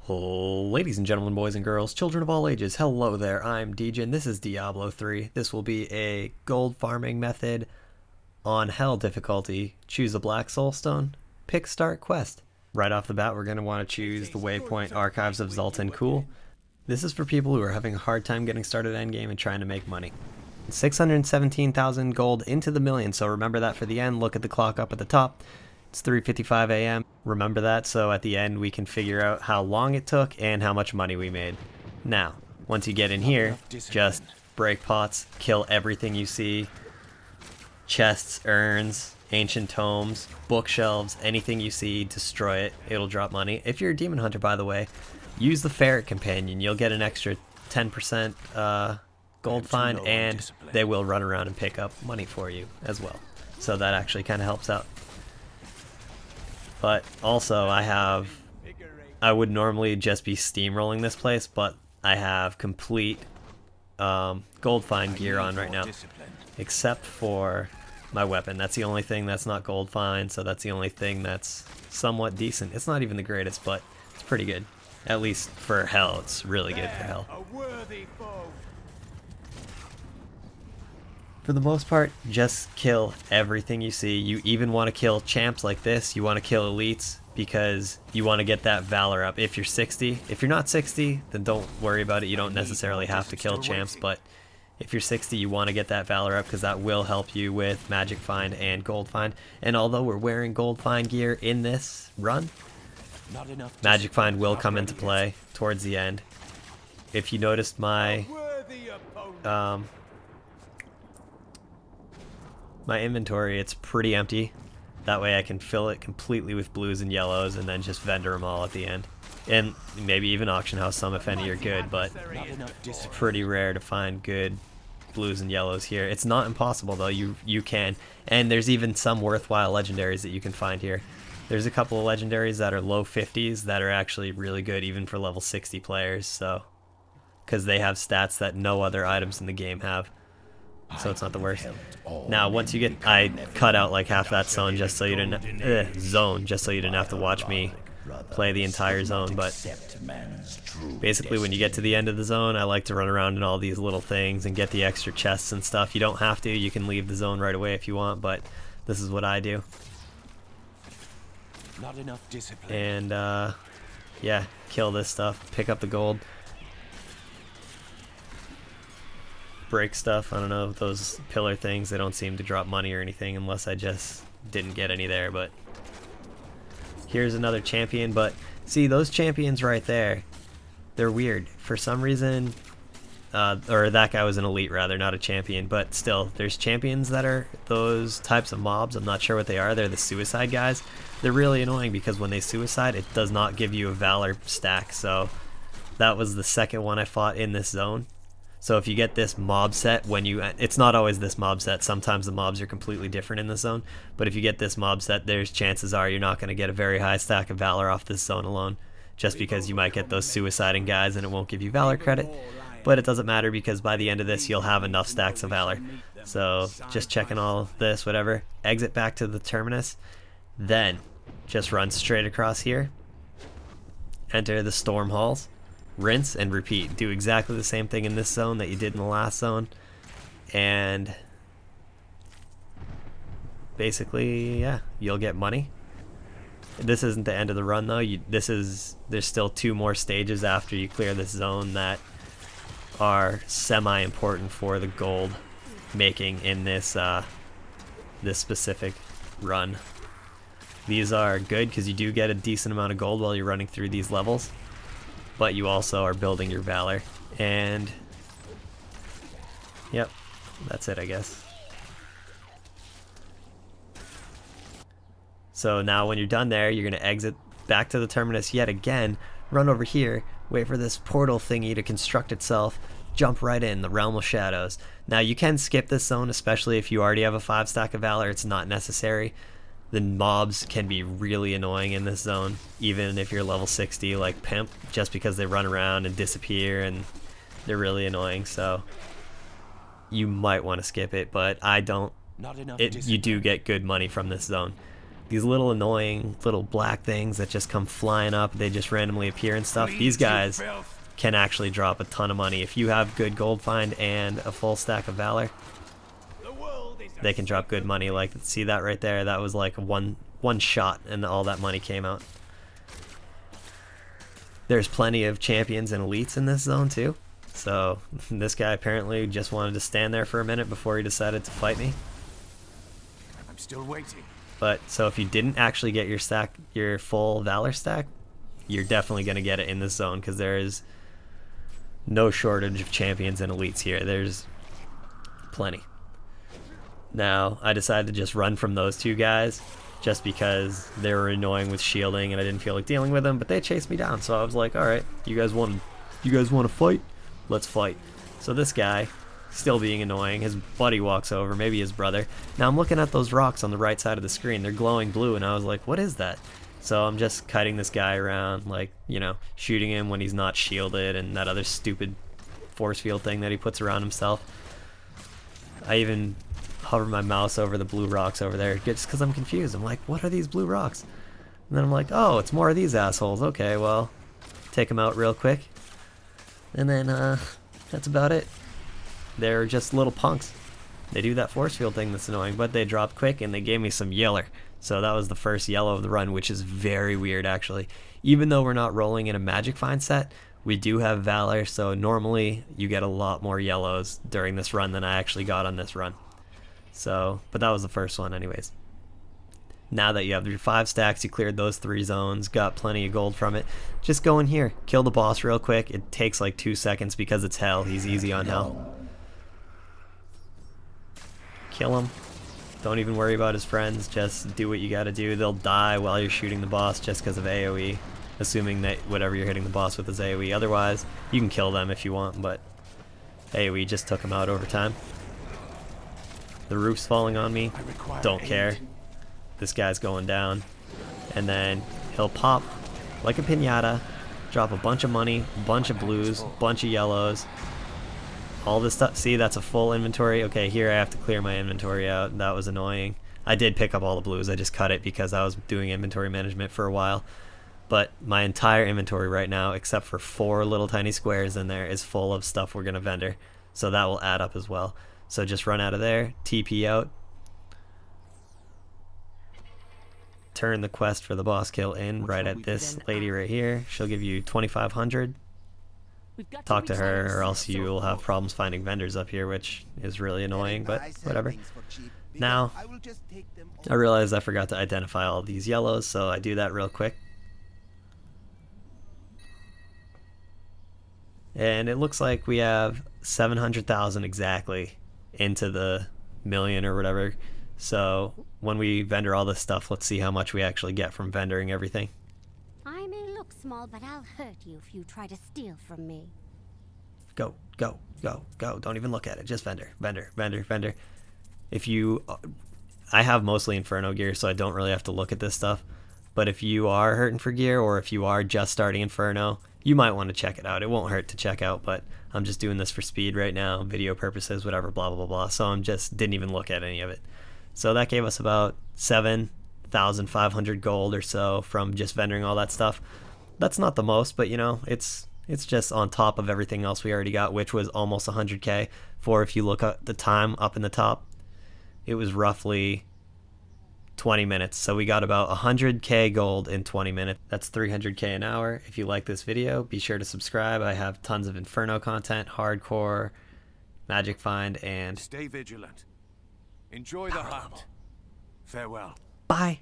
Ladies and gentlemen, boys and girls, children of all ages, hello there, I'm DJ and this is Diablo 3. This will be a gold farming method on Hell difficulty. Choose a black soulstone, pick start quest. Right off the bat we're going to want to choose the waypoint Archives of Zoltan Cool. This is for people who are having a hard time getting started endgame and trying to make money. 617,000 gold into the million, so remember that for the end. Look at the clock up at the top. It's 3:55 a.m. Remember that, so at the end we can figure out how long it took and how much money we made. Now, once you get in here, just break pots, kill everything you see. Chests, urns, ancient tomes, bookshelves, anything you see, destroy it. It'll drop money. If you're a demon hunter, by the way, use the ferret companion. You'll get an extra 10% gold find, and they will run around and pick up money for you as well. So that actually kind of helps out. But also I would normally just be steamrolling this place, but I have complete gold find gear on right now, except for my weapon. That's the only thing that's not gold find, so that's the only thing that's somewhat decent. It's not even the greatest, but it's pretty good. At least for Hell, it's really good for Hell. For the most part, just kill everything you see. You even want to kill champs like this. You want to kill elites because you want to get that valor up. If you're 60, if you're not 60, then don't worry about it. You don't necessarily have to kill champs, but if you're 60, you want to get that valor up because that will help you with magic find and gold find. And although we're wearing gold find gear in this run, magic find will come into play towards the end. If you noticed my inventory, it's pretty empty. That way I can fill it completely with blues and yellows and then just vendor them all at the end. And maybe even auction house some if any are good, but it's pretty rare to find good blues and yellows here. It's not impossible though, you can. And there's even some worthwhile legendaries that you can find here. There's a couple of legendaries that are low 50s that are actually really good even for level 60 players, so because they have stats that no other items in the game have. So it's not the worst. Now, once you get, I cut out like half that zone just so you didn't have to watch me play the entire zone. But basically, when you get to the end of the zone, I like to run around in all these little things and get the extra chests and stuff. You don't have to. You can leave the zone right away if you want, but this is what I do. And yeah, kill this stuff. Pick up the gold. Break stuff. I don't know, those pillar things, they don't seem to drop money or anything unless I just didn't get any there. But here's another champion. But see, those champions right there, they're weird for some reason. Or that guy was an elite rather, not a champion, but still there's champions that are those types of mobs. I'm not sure what they are. They're the suicide guys. They're really annoying because when they suicide, it does not give you a valor stack. So that was the second one I fought in this zone. So if you get this mob set, it's not always this mob set, sometimes the mobs are completely different in this zone, but if you get this mob set, there's chances are you're not going to get a very high stack of valor off this zone alone, just because you might get those suiciding guys and it won't give you valor credit, but it doesn't matter because by the end of this you'll have enough stacks of valor. So just checking all of this, whatever, exit back to the terminus, then just run straight across here, enter the storm halls, rinse and repeat. Do exactly the same thing in this zone that you did in the last zone, and basically, yeah, you'll get money. This isn't the end of the run though. There's still 2 more stages after you clear this zone that are semi-important for the gold making in this this specific run. These are good because you do get a decent amount of gold while you're running through these levels, but you also are building your valor. And yep, that's it, I guess. So now when you're done there, you're going to exit back to the terminus yet again, run over here, wait for this portal thingy to construct itself, jump right in, the Realm of Shadows. Now you can skip this zone, especially if you already have a 5 stack of valor. It's not necessary. The mobs can be really annoying in this zone, even if you're level 60 like Pimp, just because they run around and disappear and they're really annoying. So you might want to skip it, but I don't. You do get good money from this zone. these little annoying little black things that just come flying up. They just randomly appear and stuff. These guys can actually drop a ton of money. If you have good gold find and a full stack of valor, they can drop good money. Like, see that right there? That was like one shot and all that money came out. There's plenty of champions and elites in this zone too. So this guy apparently just wanted to stand there for a minute before he decided to fight me. I'm still waiting. But so if you didn't actually get your full valor stack, you're definitely going to get it in this zone, because there is no shortage of champions and elites here. There's plenty. Now, I decided to just run from those two guys just because they were annoying with shielding and I didn't feel like dealing with them, but they chased me down. So I was like, all right, you guys want to fight? Let's fight. So this guy, still being annoying, his buddy walks over, maybe his brother. Now I'm looking at those rocks on the right side of the screen. They're glowing blue, and I was like, what is that? So I'm just kiting this guy around, like, you know, shooting him when he's not shielded, and that other stupid force field thing that he puts around himself. I even hover my mouse over the blue rocks over there just because I'm confused. I'm like, what are these blue rocks? And then I'm like, oh, it's more of these assholes. Okay, well, take them out real quick. And then that's about it. They're just little punks. They do that force field thing that's annoying, but they drop quick and they gave me some yeller. So that was the first yellow of the run, which is very weird actually. Even though we're not rolling in a magic find set, we do have valor, so normally you get a lot more yellows during this run than I actually got on this run. So, but that was the first one anyways. Now that you have your 5 stacks, you cleared those 3 zones, got plenty of gold from it, just go in here, kill the boss real quick. It takes like 2 seconds because it's hell. He's easy on hell. Kill him. Don't even worry about his friends, just do what you gotta do. They'll die while you're shooting the boss just because of AoE, assuming that whatever you're hitting the boss with is AoE. Otherwise, you can kill them if you want, but AoE just took him out over time. The roof's falling on me, don't care. This guy's going down, and then he'll pop like a piñata, drop a bunch of money, bunch of blues, bunch of yellows, all this stuff. See, that's a full inventory. Okay, here I have to clear my inventory out. That was annoying. I did pick up all the blues, I just cut it because I was doing inventory management for a while. But my entire inventory right now, except for 4 little tiny squares in there, is full of stuff we're gonna vendor. So that will add up as well. So just run out of there, TP out, turn the quest for the boss kill in right at this lady right here. She'll give you 2,500. Talk to her or else you will have problems finding vendors up here, which is really annoying, but whatever. Now, I realized I forgot to identify all these yellows, so I do that real quick. And it looks like we have 700,000 exactly into the million or whatever. So when we vendor all this stuff, let's see how much we actually get from vendoring everything. I may look small, but I'll hurt you if you try to steal from me. Go, go, go, go. Don't even look at it. Just vendor, vendor, vendor, vendor. If you... I have mostly Inferno gear, so I don't really have to look at this stuff. But if you are hurting for gear, or if you are just starting Inferno, you might want to check it out. It won't hurt to check out, but I'm just doing this for speed right now, video purposes, whatever, blah, blah, blah, blah. So I'm just didn't even look at any of it. So that gave us about 7,500 gold or so from just vendoring all that stuff. That's not the most, but you know, it's just on top of everything else we already got, which was almost 100k. For if you look at the time up in the top, it was roughly 20 minutes. So we got about 100k gold in 20 minutes. That's 300k an hour. If you like this video, be sure to subscribe. I have tons of Inferno content, hardcore, magic find, and stay vigilant. Enjoy the hunt. Farewell. Bye.